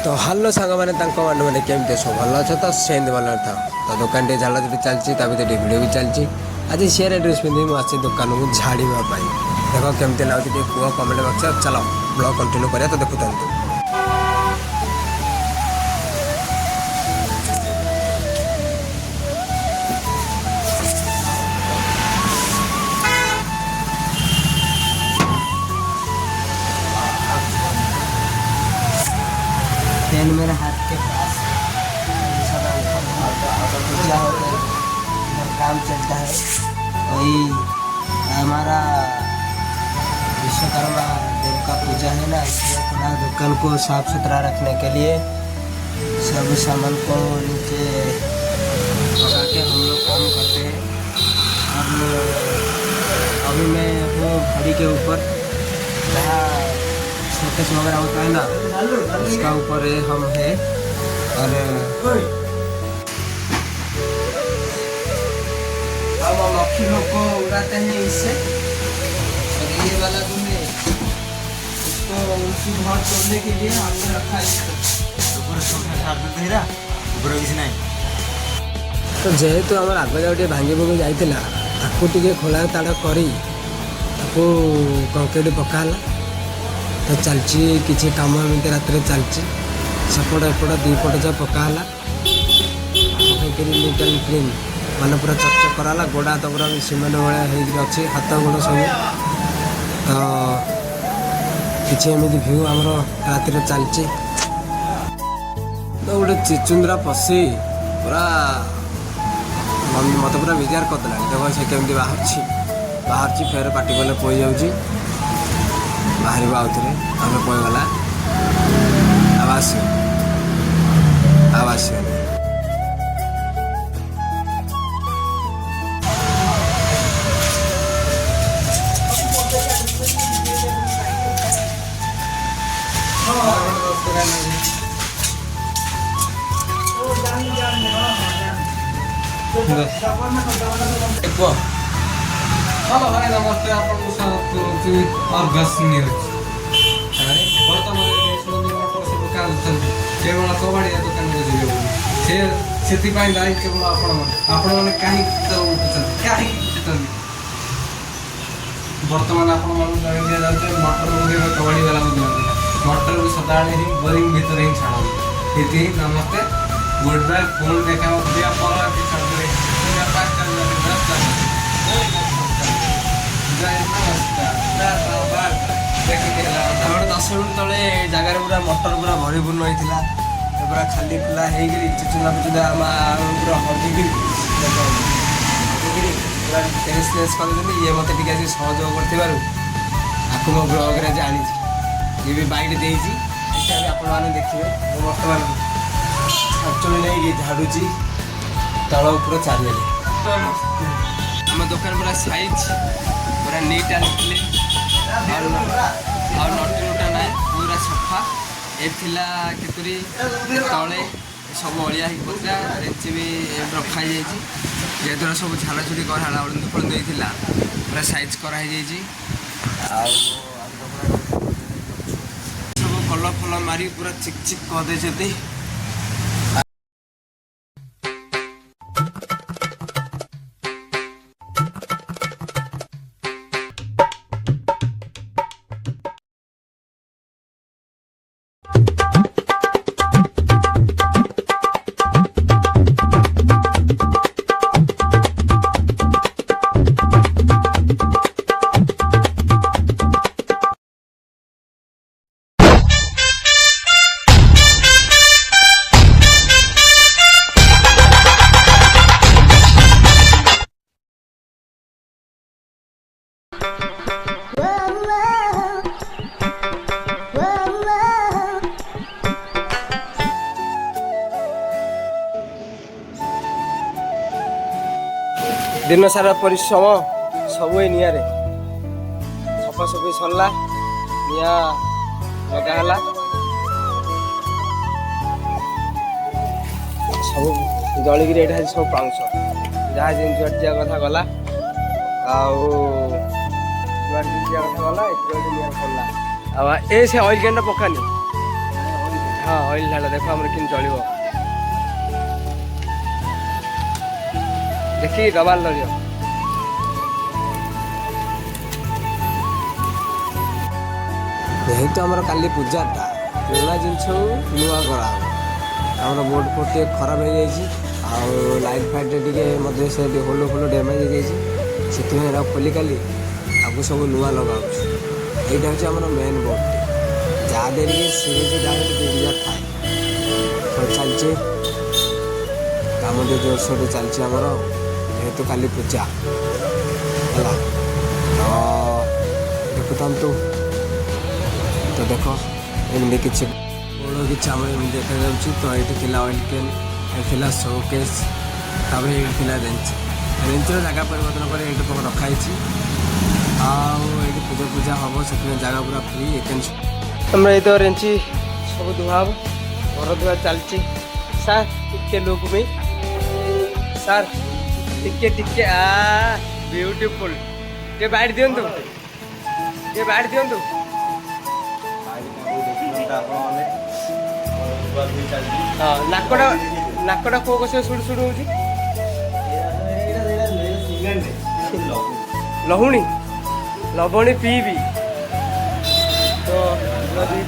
तो हलो सांग मैंने मैंने केमती सब भल अच्छे तो सेमती भल था तो दुकान टे झाड़ा झुटी चलती भिडियो भी चलती आज सी ड्रेस पिंधि मुझे दुकान को झाड़ापी देख केमती लगे कुह कमेंट बक्स चलो ब्लॉग कंटिन्यू करा तो देखु पेन मेरे हाथ के पास पूजा होता है काम चलता है वही हमारा विश्वकर्मा देव का पूजा है ना, इसलिए थोड़ा दुकान को साफ सुथरा रखने के लिए सब सामान को नीचे लगा के हम लोग काम करते हैं। और अभी मैं हूँ घड़ी के ऊपर जहाँ शोकेस वगैरह होता है ना, उसका ऊपर हम है। और अब हम मक्खियों को उड़ाते हैं इससे। और ये वाला जो है इसको उसी घर तोड़ने के लिए हमने रखा है। तो जेहेतु आम आग जाओ भांगी भुंगी जाइला ताकू टे खोला ताड़ कर कंक्रीट पकाला तो चलची किसी कम एमती रात चलची सेपट एपट दीपट जो पकाला नीट एंड क्लीन माने पूरा चकचक कराला गोड़ा तो पूरा सीमेंट भाया अच्छी हाथ गोड़ सब तो किसी एमती भ्यू आमर रात चलची तो गोटे चिचुंद्रा पशी पूरा मत पूरा विजार करदेला देख से केमती बाहर फेर पाटी गले पई जाऊँगी बाहर आउ थे आम पईगला आवास हेलो भाई नमस्ते आपको स्वागत करुँच अर्गस न्यूज बर्तमान मोटर सब केवल कबाड़िया दुकान को जी से दायी केवल आपण मैंने कहीं बर्तमान आपण दिया जाए मटर मुझे कबाड़ी वाला को दिखाते मटर को सदा ही बोरिंग भीतर ही छाड़ा ये नमस्ते गुड बाय फोन देखा दिया दस मिनट तले जगार पूरा मटर पूरा भरीपूर्ण होता पूरा खाली खुला चुना चुना पूरा हल्दी पूरा टेस्ट टेस्ट कर ये मत सहयोग कर मो ब्लॉग जानी ये भी बाइट देती आपण देखिए बर्तमान छाचुड़ी नहीं झाड़ुची तल ऊपर चारिए आम दुकान पूरा साइज पूरा नीट एंड क्लीन और नटी नुटा ना पूरा सफा ए केतुरी तले सब अलिया होता रेंची भी रखाई जेहेतु सब झाड़ा छुड़ी कराला अड़ंद फड़ंद पूरा साइज कराई सब कलर फल मारी पूरा चिक चिक करदे। दिन सारा परिश्रम सब निआरे सफासफी सरला निआ लगाला सब जलिक सब पाउस जहाँ जिन जुआ कथा गला गला ए से ऑयल कैन पकानी ହଁ ଅଏଲ୍ ଢାଳ ଦେଖ ଆମର କେମିତି ଚଳିବ ଦେଖିକି ଡବାଲ ଧରିବ ଯେହେତୁ ଆମର କାଲି ପୂଜାଟା ପୁରୁଣା ଜିନିଷ ନୂଆ କରାହବ ଆମର ବୋର୍ଡ଼ ଫୋର୍ଡ଼ ଟିକେ ଖରାପ ହେଇଯାଇଛି ଆଉ ଲାଇଟ୍ ଫାଇଟ୍ରେ ଟିକେ ମଧ୍ୟ ସେ ଟିକେ ହୋଲ୍ଡ ଫୋଲ୍ଡ ଡ୍ୟାମେଜ୍ ହେଇଯାଇଛି ସେଥିପାଇଁ ଏଇଟା ଖୋଲି କାଲି ଆକୁ ସବୁ ନୂଆ ଲଗାଉଛି ଏଇଟା ହେଉଛି ଆମର ମେନ୍ ବୋର୍ଡ଼ଟି ଯାହା ଦେଲେ ସିରିଜ୍ ଡାଇରେକ୍ଟ 2000 ଥାଏ ତ ଚାଲିଛି କାମ ଟିକେ ଜୋରସୋରରେ ଚାଲିଛି ଆମର ଯେହେତୁ କାଲି ପୂଜା ହେଲା ତ ଦେଖୁଥାନ୍ତୁ ତ ଦେଖ ଏମିତି କିଛି ବଡ଼ କିଛି ଆମର ଏମିତି ଦେଖାଯାଉଛି ତ ଏଇଠି ଥିଲା ଅଏଲ୍ କେନ୍ ଏଠି ଥିଲା ଶୋକେସ୍ ତାପରେ ଏଇଠି ଥିଲା ରେଞ୍ଚର ଜାଗା ପରିବର୍ତ୍ତନ କରି ଏଇଠି କ'ଣ ରଖାହେଇଛି ଆଉ ଏଇଠି ପୂଜା ହେବ ସେଥିପାଇଁ ଜାଗା ପୁରା ଫ୍ରି ଆମର ଏଇ ତ ରେଞ୍ଚି ସବୁ ଧୁଆ ହେବ ଘର ଧୁଆ ଚାଲିଛି ସାର୍ ଟିକେ ଲୁକ୍ ବି ସାର୍ ଟିକେ ବିୟୁଟିଫୁଲ୍ ଟିକେ ବାଇଟ୍ ଦିଅନ୍ତୁ ହଁ ନାକଟା କୋଉ କଷରେ ସୁଡ଼ୁ ସୁଡ଼ୁ ହେଉଛି ଲବଣୀ ପିଇବି ତ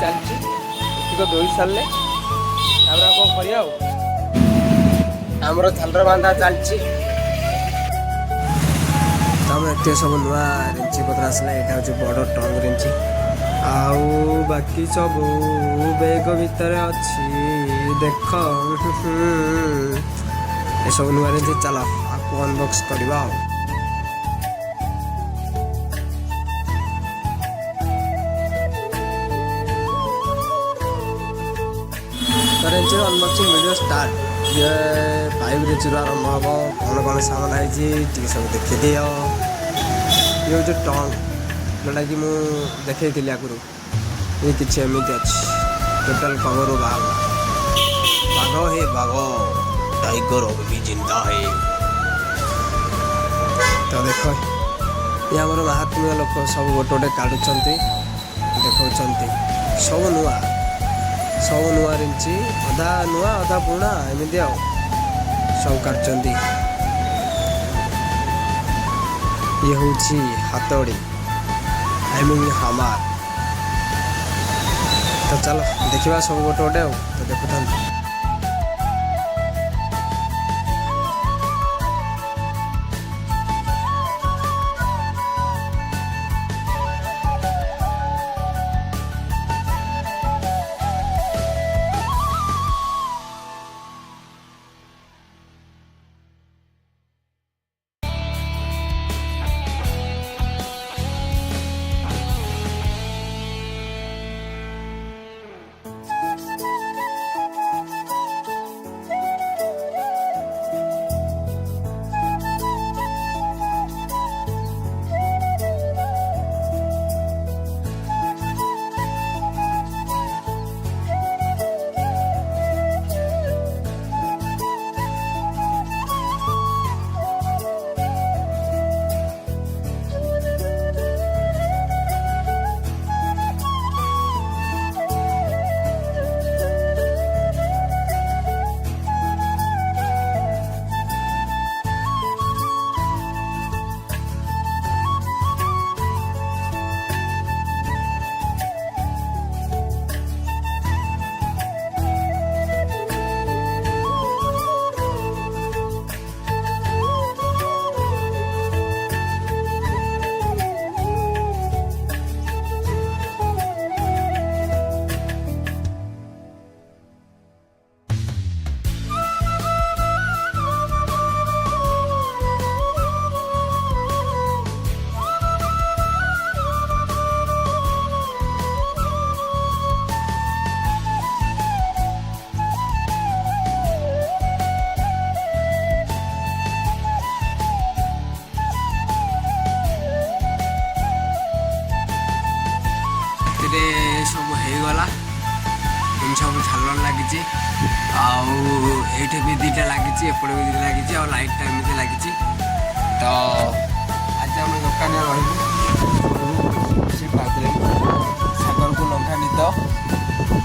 ଚାଲିଛି ଏତିକ ଧୋଇ ସାରିଲେ ତାପରେ ଆଉ କ'ଣ କରିବା ଆଉ ଆମର ଝାଲର ବାନ୍ଧା ଚାଲିଛି ଆମର ଏତେ ସବୁ ନୂଆ ରେଞ୍ଚି ପତ୍ର ଆସିଲା ଏଇଟା ହେଉଛି ବଡ଼ ଟଙ୍ଗ ରେଞ୍ଚି ଆଉ ବାକି ସବୁ ବେଗ ଭିତରେ ଅଛି ଦେଖ ଏସବୁ ନୂଆ ରେଞ୍ଚି ଚାଲ ଆକୁ ଅନବକ୍ସ କରିବା ଆଉ ରେଞ୍ଚିର ଅନବକ୍ସିଂ ଭିଡ଼ିଓ ଷ୍ଟାର୍ଟ ଇଏ 5 ରେଞ୍ଚିରୁ ଆରମ୍ଭ ହେବ କ'ଣ ସାମାନ ହେଇଛି ଟିକେ ସବୁ ଦେଖିଦିଅ ଇଏ ହେଉଛି ଟଙ୍ଗ ଯେଉଁଟାକି ମୁଁ ଦେଖେଇଥିଲି ଆଗରୁ ଇଏ କିଛି ଏମିତି ଅଛି ଟୋଟାଲ୍ କଭରରୁ ବାହାରିଲା ବାଘ ଟାଇଗର ବି ଜିନ୍ଦା ହେ ତ ଦେଖ ଇଏ ଆମର ମହାତ୍ମୀୟ ଲୋକ ସବୁ ଗୋଟେ କାଢ଼ୁଛନ୍ତି ଦେଖାଉଛନ୍ତି ସବୁ ନୂଆ ରେଞ୍ଚି ଅଧା ନୂଆ ଅଧା ପୁରୁଣା ଏମିତି ଆଉ ସବୁ କାଟୁଛନ୍ତି ଇଏ ହେଉଛି ହାତଡ଼ି ହାମାର ତ ଚାଲ ଦେଖିବା ସବୁ ଗୋଟେ ଆଉ ତ ଦେଖୁଥାନ୍ତୁ ସବୁ ହେଇଗଲା ସବୁ ଝାଲର ଲାଗିଛି ଆଉ ଏଇଠି ବି ଦୁଇଟା ଲାଗିଛି ଏପଟେ ବି ଦୁଇଟା ଲାଗିଛି ଆଉ ଲାଇଟ୍ଟା ଏମିତି ଲାଗିଛି ତ ଆଜି ଆମେ ଦୋକାନରେ ରହିବୁ ସେ ପାଖରେ ସାଗରକୁ ଲଙ୍କା ନିଦ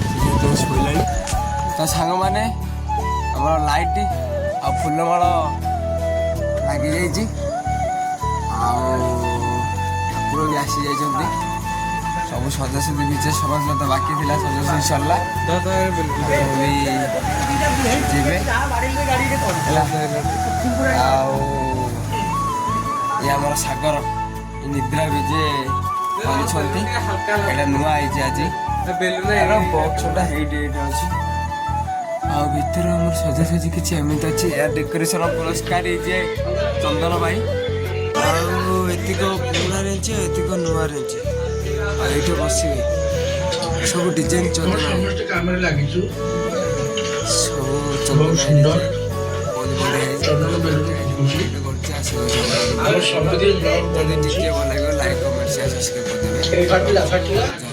ସେ ଯେହେତୁ ଶୋଇଲାଣି ତ ସାଙ୍ଗମାନେ ଆମର ଲାଇଟ୍ ଆଉ ଫୁଲମାଳ ଲାଗିଯାଇଛି ଆଉ ଠାକୁର ବି ଆସିଯାଇଛନ୍ତି। ସବୁ ସଜାସଜି ବିଜେ ସମସ୍ତ ତ ବାକି ଥିଲା, ସଜାସଜି ସରିଲା। ଠାକୁର ବି ଯିବେ ହେଲା। ଆଉ ଇଏ ଆମର ସାଗର ନିଦ୍ରା ବିଜେ କରିଛନ୍ତି, ଏଇଟା ନୂଆ ହେଇଛି ଆଜି। ବକ୍ସଟା ହେଇଟି ଏଇଟା ଅଛି। ଆଉ ଭିତରେ ଆମର ସଜାସଜି କିଛି ଏମିତି ଅଛି। ଏହା ଡେକୋରେସନ ପୁରସ୍କାର ହେଇଛି ଚନ୍ଦନ ଭାଇ। ଆଉ ଏତିକ ପୁରୁଣା ରେଞ୍ଚ, ଏତିକ ନୂଆ ରେଞ୍ଚ। ଆଉ ଏଇଠି ବସିବେ ସବୁ ଡିଜାଇନ ଚନ୍ଦନ କାମରେ ଲାଗିଛୁ ସବୁ ଚନ୍ଦନ ସୁନ୍ଦର ବହୁତ ବଢିଆ ହେଇଛି। କରୁଛି ଆସିବ ଆମର ସବୁଦିନ ଯଦି ଟିକେ ଭଲ ଲାଗିବ ଲାଇକ୍ କମେଣ୍ଟ ସେୟାର ସବସ୍କ୍ରାଇବ କରିଦେବେ।